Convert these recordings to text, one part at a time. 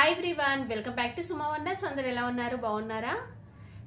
Hi everyone, welcome back to Suma wonders. అందరు ఎలా ఉన్నారు? బాగున్నారా?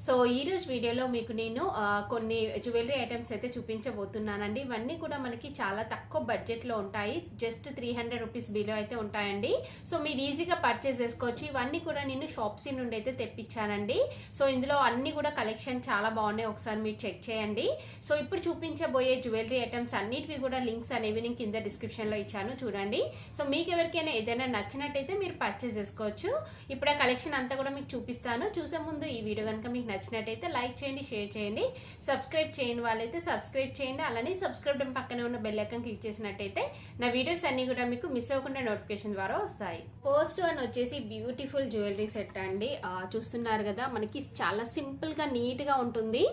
సో ఈ రోజు వీడియోలో మీకు నేను కొన్ని జ్యువెలరీ ఐటమ్స్ అయితే చూపించబోతున్నానండి. ఇవన్నీ కూడా మనకి చాలా తక్కువ బడ్జెట్ లో ఉంటాయి. జస్ట్ 300 రూపీస్ బిలో అయితే ఉంటాయండి. సో మీరు ఈజీగా పర్చేస్ చేసుకోవచ్చు. ఇవన్నీ కూడా నేను షాప్సీ నుండి అయితే తెప్పించానండి. సో ఇందులో అన్ని కూడా కలెక్షన్ చాలా బాగున్నాయి, ఒకసారి మీరు చెక్ చేయండి. సో ఇప్పుడు చూపించబోయే జ్యువెలరీ ఐటమ్స్ అన్నిటివి కూడా లింక్స్ అనేవి నేను కింద డిస్క్రిప్షన్ లో ఇచ్చాను, చూడండి. సో మీకు ఎవరికైనా ఏదైనా నచ్చినట్టయితే మీరు పర్చేస్ చేసుకోవచ్చు. ఇప్పుడు ఆ కలెక్షన్ అంతా కూడా మీకు చూపిస్తాను. చూసే ముందు ఈ వీడియో కనుక మీకు నచ్చినట్టయితే లైక్ చేయండి, షేర్ చేయండి. సబ్స్క్రైబ్ చేయని వాళ్ళైతే సబ్స్క్రైబ్ చేయండి. అలానే సబ్స్క్రైబ్ పక్కనే ఉన్న బెల్ ఐకాన్ క్లిక్ చేసినట్టయితే నా వీడియోస్ అన్ని కూడా మీకు మిస్ అవ్వకుండా నోటిఫికేషన్ ద్వారా వస్తాయి. ఫస్ట్ వన్ వచ్చేసి బ్యూటిఫుల్ జ్యువెలరీ సెట్ అండి. చూస్తున్నారు కదా, మనకి చాలా సింపుల్ గా నీట్ గా ఉంటుంది.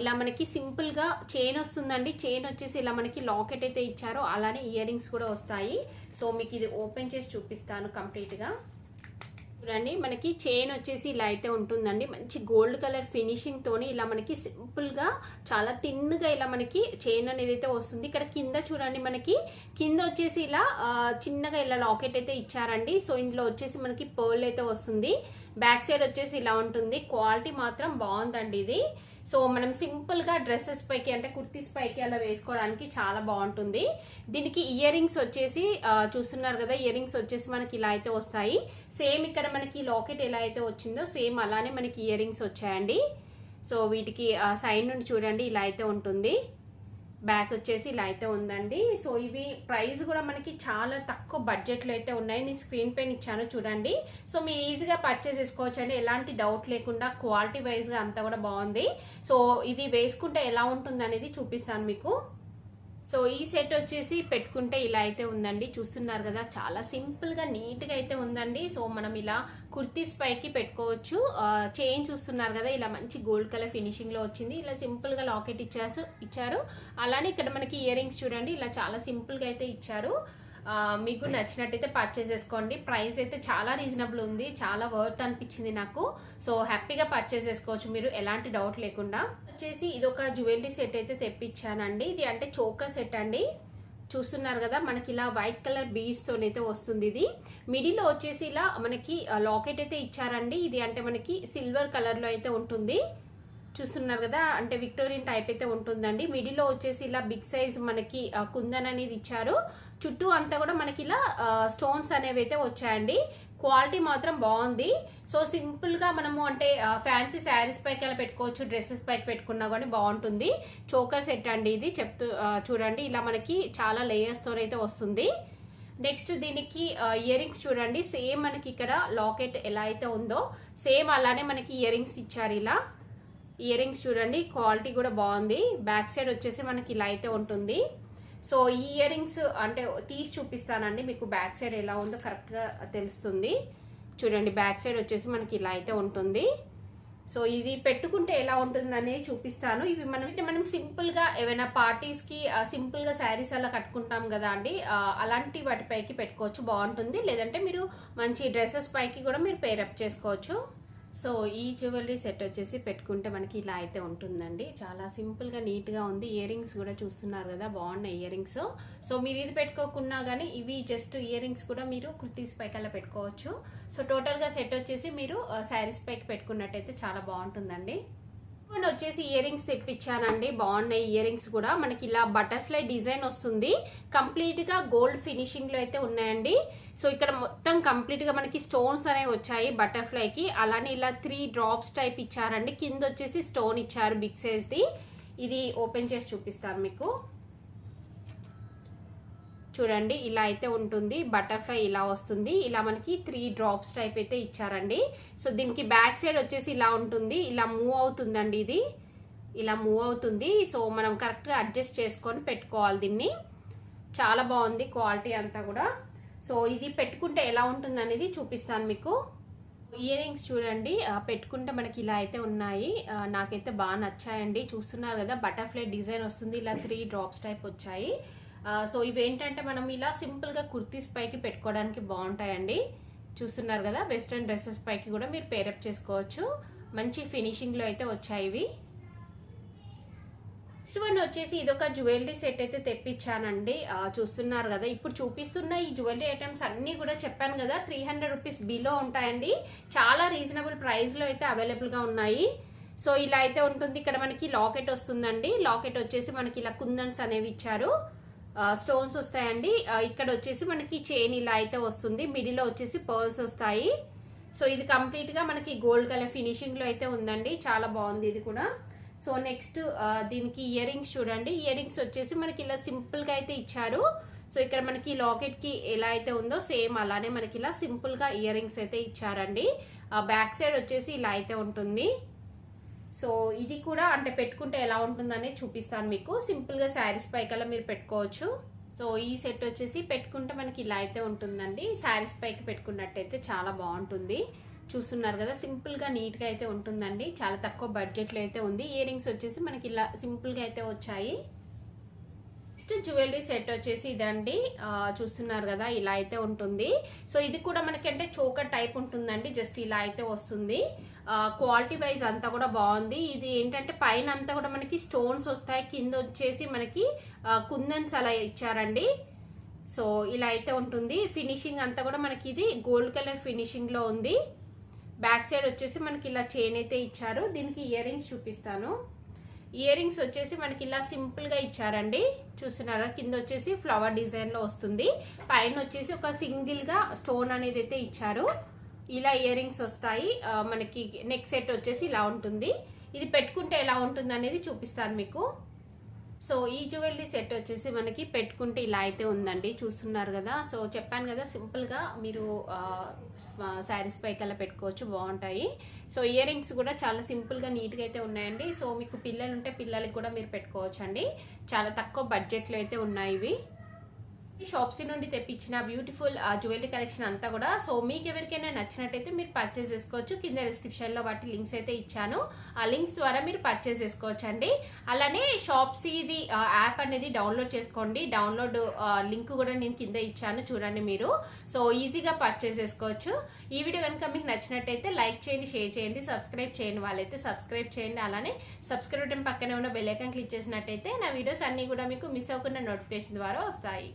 ఇలా మనకి సింపుల్ గా చైన్ వస్తుందండి. చైన్ వచ్చేసి ఇలా మనకి లాకెట్ అయితే ఇచ్చారో అలానే ఇయర్ రింగ్స్ కూడా వస్తాయి. సో మీకు ఇది ఓపెన్ చేసి చూపిస్తాను కంప్లీట్ గా. చూడండి, మనకి చైన్ వచ్చేసి ఇలా అయితే ఉంటుందండి. మంచి గోల్డ్ కలర్ ఫినిషింగ్ తోని ఇలా మనకి సింపుల్ గా చాలా థిన్ గా ఇలా మనకి చైన్ అనేది అయితే వస్తుంది. ఇక్కడ కింద చూడండి, మనకి కింద వచ్చేసి ఇలా చిన్నగా ఇలా లాకెట్ అయితే ఇచ్చారండి. సో ఇందులో వచ్చేసి మనకి పర్ల్ అయితే వస్తుంది. బ్యాక్ సైడ్ వచ్చేసి ఇలా ఉంటుంది. క్వాలిటీ మాత్రం బాగుందండి ఇది. సో మనం సింపుల్ గా డ్రెస్సెస్ పైకి అంటే కుర్తీస్ పైకి అలా వేసుకోవడానికి చాలా బాగుంటుంది. దీనికి ఇయర్ రింగ్స్ వచ్చేసి చూస్తున్నారు కదా, ఇయర్ రింగ్స్ వచ్చేసి మనకి ఇలా అయితే వస్తాయి. సేమ్ ఇక్కడ మనకి లాకెట్ ఎలా అయితే వచ్చిందో సేమ్ అలానే మనకి ఇయర్ రింగ్స్ వచ్చాయండి. సో వీటికి సైడ్ నుండి చూడండి ఇలా అయితే ఉంటుంది. బ్యాక్ వచ్చేసి ఇలా అయితే ఉందండి. సో ఇవి ప్రైస్ కూడా మనకి చాలా తక్కువ బడ్జెట్ లో అయితే ఉన్నాయి. నేను స్క్రీన్ పైన ఇచ్చాను చూడండి. సో మీరు ఈజీగా పర్చేస్ చేసుకోవచ్చు అండి, ఎలాంటి డౌట్ లేకుండా. క్వాలిటీ వైజ్ గా అంతా కూడా బాగుంది. సో ఇది వేసుకుంటే ఎలా ఉంటుంది అనేది చూపిస్తాను మీకు. సో ఈ సెట్ వచ్చేసి పెట్టుకుంటే ఇలా అయితే ఉందండి. చూస్తున్నారు కదా, చాలా సింపుల్ గా నీట్ గా అయితే ఉందండి. సో మనం ఇలా కుర్తీస్ పైకి పెట్టుకోవచ్చు. చైన్ చూస్తున్నారు కదా, ఇలా మంచి గోల్డ్ కలర్ ఫినిషింగ్ లో వచ్చింది. ఇలా సింపుల్ గా లాకెట్ ఇచ్చారు. అలానే ఇక్కడ మనకి ఇయర్ రింగ్స్ చూడండి, ఇలా చాలా సింపుల్ గా అయితే ఇచ్చారు. మీకు నచ్చినట్టయితే పర్చేస్ చేసుకోండి. ప్రైస్ అయితే చాలా రీజనబుల్ ఉంది, చాలా వర్త్ అనిపించింది నాకు. సో హ్యాపీగా పర్చేస్ చేసుకోవచ్చు మీరు, ఎలాంటి డౌట్ లేకుండా. వచ్చేసి ఇది ఒక జ్యువెలరీ సెట్ అయితే తెప్పించానండి. ఇది అంటే చోకర్ సెట్ అండి. చూస్తున్నారు కదా, మనకి ఇలా వైట్ కలర్ బీడ్స్ తోనైతే వస్తుంది. ఇది మిడిల్ లో వచ్చేసి ఇలా మనకి లాకెట్ అయితే ఇచ్చారండి. ఇది అంటే మనకి సిల్వర్ కలర్ లో అయితే ఉంటుంది. చూస్తున్నారు కదా, అంటే విక్టోరియన్ టైప్ అయితే ఉంటుందండి. మిడిల్ లో వచ్చేసి ఇలా బిగ్ సైజ్ మనకి కుందన్ అనేది ఇచ్చారు. చుట్టూ అంతా కూడా మనకి ఇలా స్టోన్స్ అనేవి అయితే వచ్చాయండి. క్వాలిటీ మాత్రం బాగుంది. సో సింపుల్ గా మనము అంటే ఫ్యాన్సీ శారీస్ పైకి అలా పెట్టుకోవచ్చు, డ్రెస్సెస్ పైకి పెట్టుకున్నా కానీ బాగుంటుంది. చోకర్ సెట్ అండి ఇది. చూడండి, ఇలా మనకి చాలా లేయర్స్ తోనైతే వస్తుంది. నెక్స్ట్ దీనికి ఇయర్ రింగ్స్ చూడండి, సేమ్ మనకి ఇక్కడ లాకెట్ ఎలా అయితే ఉందో సేమ్ అలానే మనకి ఇయర్ రింగ్స్ ఇచ్చారు. ఇలా ఇయర్ రింగ్స్ చూడండి, క్వాలిటీ కూడా బాగుంది. బ్యాక్ సైడ్ వచ్చేసి మనకి ఇలా అయితే ఉంటుంది. సో ఈ ఇయర్ రింగ్స్ అంటే తీసి చూపిస్తానండి మీకు, బ్యాక్ సైడ్ ఎలా ఉందో కరెక్ట్ గా తెలుస్తుంది. చూడండి, బ్యాక్ సైడ్ వచ్చేసి మనకి ఇలా అయితే ఉంటుంది. సో ఇది పెట్టుకుంటే ఎలా ఉంటుంది అనేది చూపిస్తాను. ఇవి మనం సింపుల్ గా ఏమైనా పార్టీస్ కి సింపుల్ గా శారీస్ అలా కట్టుకుంటాం కదా అండి, అలాంటి వాటిపైకి పెట్టుకోవచ్చు, బాగుంటుంది. లేదంటే మీరు మంచి డ్రెస్సెస్ పైకి కూడా మీరు పేరప్ చేసుకోవచ్చు. సో ఈ జ్యువెలరీ సెట్ వచ్చేసి పెట్టుకుంటే మనకి ఇలా అయితే ఉంటుందండి. చాలా సింపుల్ గా నీట్ గా ఉంది. ఇయర్ రింగ్స్ కూడా చూస్తున్నారు కదా, బాగున్నాయి ఇయర్ రింగ్స్. సో మీరు ఇది పెట్టుకోకున్నా కానీ ఇవి జస్ట్ ఇయర్ రింగ్స్ కూడా మీరు కుర్తీస్ పైకి అలా పెట్టుకోవచ్చు. సో టోటల్ గా సెట్ వచ్చేసి మీరు శారీస్ పైకి పెట్టుకున్నట్టయితే చాలా బాగుంటుందండి. వచ్చేసి ఇయర్ రింగ్స్ తెప్పించానండి, బాగున్నాయి ఇయర్ రింగ్స్ కూడా. మనకి ఇలా బటర్ఫ్లై డిజైన్ వస్తుంది. కంప్లీట్ గా గోల్డ్ ఫినిషింగ్ లో అయితే ఉన్నాయండి. సో ఇక్కడ మొత్తం కంప్లీట్ గా మనకి స్టోన్స్ అనేవి వచ్చాయి బటర్ఫ్లై కి. అలానే ఇలా 3 డ్రాప్స్ టైప్ ఇచ్చారండి. కింద వచ్చేసి స్టోన్ ఇచ్చారు బిగ్ సైజ్ ది. ఇది ఓపెన్ చేసి చూపిస్తాను మీకు. చూడండి, ఇలా అయితే ఉంటుంది. బటర్ఫ్లై ఇలా వస్తుంది. ఇలా మనకి 3 డ్రాప్స్ టైప్ అయితే ఇచ్చారండి. సో దీనికి బ్యాక్ సైడ్ వచ్చేసి ఇలా ఉంటుంది. ఇలా మూవ్ అవుతుందండి, ఇది ఇలా మూవ్ అవుతుంది. సో మనం కరెక్ట్ గా అడ్జస్ట్ చేసుకొని పెట్టుకోవాలి దీన్ని. చాలా బాగుంది క్వాలిటీ అంతా కూడా. సో ఇది పెట్టుకుంటే ఎలా ఉంటుంది అనేది చూపిస్తాను మీకు. ఇయర్ రింగ్స్ చూడండి, పెట్టుకుంటే మనకి ఇలా అయితే ఉన్నాయి. నాకైతే బాగా నచ్చాయండి. చూస్తున్నారు కదా, బటర్ఫ్లై డిజైన్ వస్తుంది. ఇలా 3 డ్రాప్స్ టైప్ వచ్చాయి. సో ఇవేంటంటే మనం ఇలా సింపుల్ గా కుర్తీస్ పైకి పెట్టుకోవడానికి బాగుంటాయండి. చూస్తున్నారు కదా, వెస్ట్రన్ డ్రెస్సెస్ పైకి కూడా మీరు పేరప్ చేసుకోవచ్చు. మంచి ఫినిషింగ్ లో అయితే వచ్చాయి ఇవి. నెక్స్ట్ వన్ వచ్చేసి ఇదొక జ్యువెలరీ సెట్ అయితే తెప్పించానండి. చూస్తున్నారు కదా, ఇప్పుడు చూపిస్తున్న ఈ జ్యువెలరీ ఐటమ్స్ అన్నీ కూడా చెప్పాను కదా 300 రూపీస్ బిలో ఉంటాయండి. చాలా రీజనబుల్ ప్రైస్లో అయితే అవైలబుల్గా ఉన్నాయి. సో ఇలా అయితే ఉంటుంది. ఇక్కడ మనకి లాకెట్ వస్తుందండి. లాకెట్ వచ్చేసి మనకి ఇలా కుందన్స్ అనేవి ఇచ్చారు, స్టోన్స్ వస్తాయండి. ఇక్కడ వచ్చేసి మనకి చైన్ ఇలా అయితే వస్తుంది, మిడిల్లో వచ్చేసి పర్ల్స్ వస్తాయి. సో ఇది కంప్లీట్గా మనకి గోల్డ్ కలర్ ఫినిషింగ్లో అయితే ఉందండి, చాలా బాగుంది ఇది కూడా. సో నెక్స్ట్ దీనికి ఇయర్ రింగ్స్ చూడండి. ఇయర్ రింగ్స్ వచ్చేసి మనకి ఇలా సింపుల్గా అయితే ఇచ్చారు. సో ఇక్కడ మనకి లాకెట్కి ఎలా అయితే ఉందో సేమ్ అలానే మనకి ఇలా సింపుల్గా ఇయర్ రింగ్స్ అయితే ఇచ్చారండి. బ్యాక్ సైడ్ వచ్చేసి ఇలా అయితే ఉంటుంది. సో ఇది కూడా అంటే పెట్టుకుంటే ఎలా ఉంటుందనే చూపిస్తాను మీకు. సింపుల్గా శారీస్ పైకల్లా మీరు పెట్టుకోవచ్చు. సో ఈ సెట్ వచ్చేసి పెట్టుకుంటే మనకి ఇలా అయితే ఉంటుందండి. శారీస్ పైకి పెట్టుకున్నట్టయితే చాలా బాగుంటుంది. చూస్తున్నారు కదా, సింపుల్గా నీట్గా అయితే ఉంటుందండి. చాలా తక్కువ బడ్జెట్లో అయితే ఉంది. ఇయర్ రింగ్స్ వచ్చేసి మనకి ఇలా సింపుల్గా అయితే వచ్చాయి. నెక్స్ట్ జ్యువెలరీ సెట్ వచ్చేసి ఇదండి. చూస్తున్నారు కదా, ఇలా అయితే ఉంటుంది. సో ఇది కూడా మనకి అంటే చోకర్ టైప్ ఉంటుందండి, జస్ట్ ఇలా అయితే వస్తుంది. క్వాలిటీ వైజ్ అంతా కూడా బాగుంది. ఇది ఏంటంటే పైన అంతా కూడా మనకి స్టోన్స్ వస్తాయి, కింద వచ్చేసి మనకి కుందన్స్ అలా ఇచ్చారండి. సో ఇలా అయితే ఉంటుంది. ఫినిషింగ్ అంతా కూడా మనకి ఇది గోల్డ్ కలర్ ఫినిషింగ్లో ఉంది. బ్యాక్ సైడ్ వచ్చేసి మనకి ఇలా చైన్ అయితే ఇచ్చారు. దీనికి ఇయర్ రింగ్స్ చూపిస్తాను. ఇయర్ రింగ్స్ వచ్చేసి మనకి ఇలా సింపుల్గా ఇచ్చారండి. చూస్తున్నారా, కింద వచ్చేసి ఫ్లవర్ డిజైన్లో వస్తుంది, పైన వచ్చేసి ఒక సింగిల్గా స్టోన్ అనేది అయితే ఇచ్చారు. ఇలా ఇయర్ రింగ్స్ వస్తాయి. మనకి నెక్ సెట్ వచ్చేసి ఇలా ఉంటుంది. ఇది పెట్టుకుంటే ఎలా ఉంటుంది అనేది చూపిస్తాను మీకు. సో ఈ జ్యువెలరీ సెట్ వచ్చేసి మనకి పెట్టుకుంటే ఇలా అయితే ఉందండి. చూస్తున్నారు కదా, సో చెప్పాను కదా సింపుల్గా మీరు శారీస్ పైకల్లా పెట్టుకోవచ్చు, బాగుంటాయి. సో ఇయర్ రింగ్స్ కూడా చాలా సింపుల్గా నీట్గా అయితే ఉన్నాయండి. సో మీకు పిల్లలు ఉంటే పిల్లలకి కూడా మీరు పెట్టుకోవచ్చు అండి. చాలా తక్కువ బడ్జెట్లో అయితే ఉన్నాయి ఇవి. షాప్సీ నుండి తెప్పించిన బ్యూటిఫుల్ జ్యువెలరీ కలెక్షన్ అంతా కూడా. సో మీకు ఎవరికైనా నచ్చినట్టయితే మీరు పర్చేస్ చేసుకోవచ్చు. కింద డిస్క్రిప్షన్లో వాటి లింక్స్ అయితే ఇచ్చాను, ఆ లింక్స్ ద్వారా మీరు పర్చేస్ చేసుకోవచ్చు అండి. అలానే షాప్సీది యాప్ అనేది డౌన్లోడ్ చేసుకోండి. డౌన్లోడ్ లింక్ కూడా నేను కింద ఇచ్చాను, చూడండి మీరు. సో ఈజీగా పర్చేస్ చేసుకోవచ్చు. ఈ వీడియో కనుక మీకు నచ్చినట్టయితే లైక్ చేయండి, షేర్ చేయండి, సబ్స్క్రైబ్ చేయండి వాళ్ళైతే సబ్స్క్రైబ్ చేయండి. అలానే సబ్స్క్రైబ్ బటన్ పక్కనే ఉన్న బెల్ ఐకాన్ క్లిక్ చేసినట్టయితే నా వీడియోస్ అన్నీ కూడా మీకు మిస్ అవ్వకుండా నోటిఫికేషన్ ద్వారా వస్తాయి.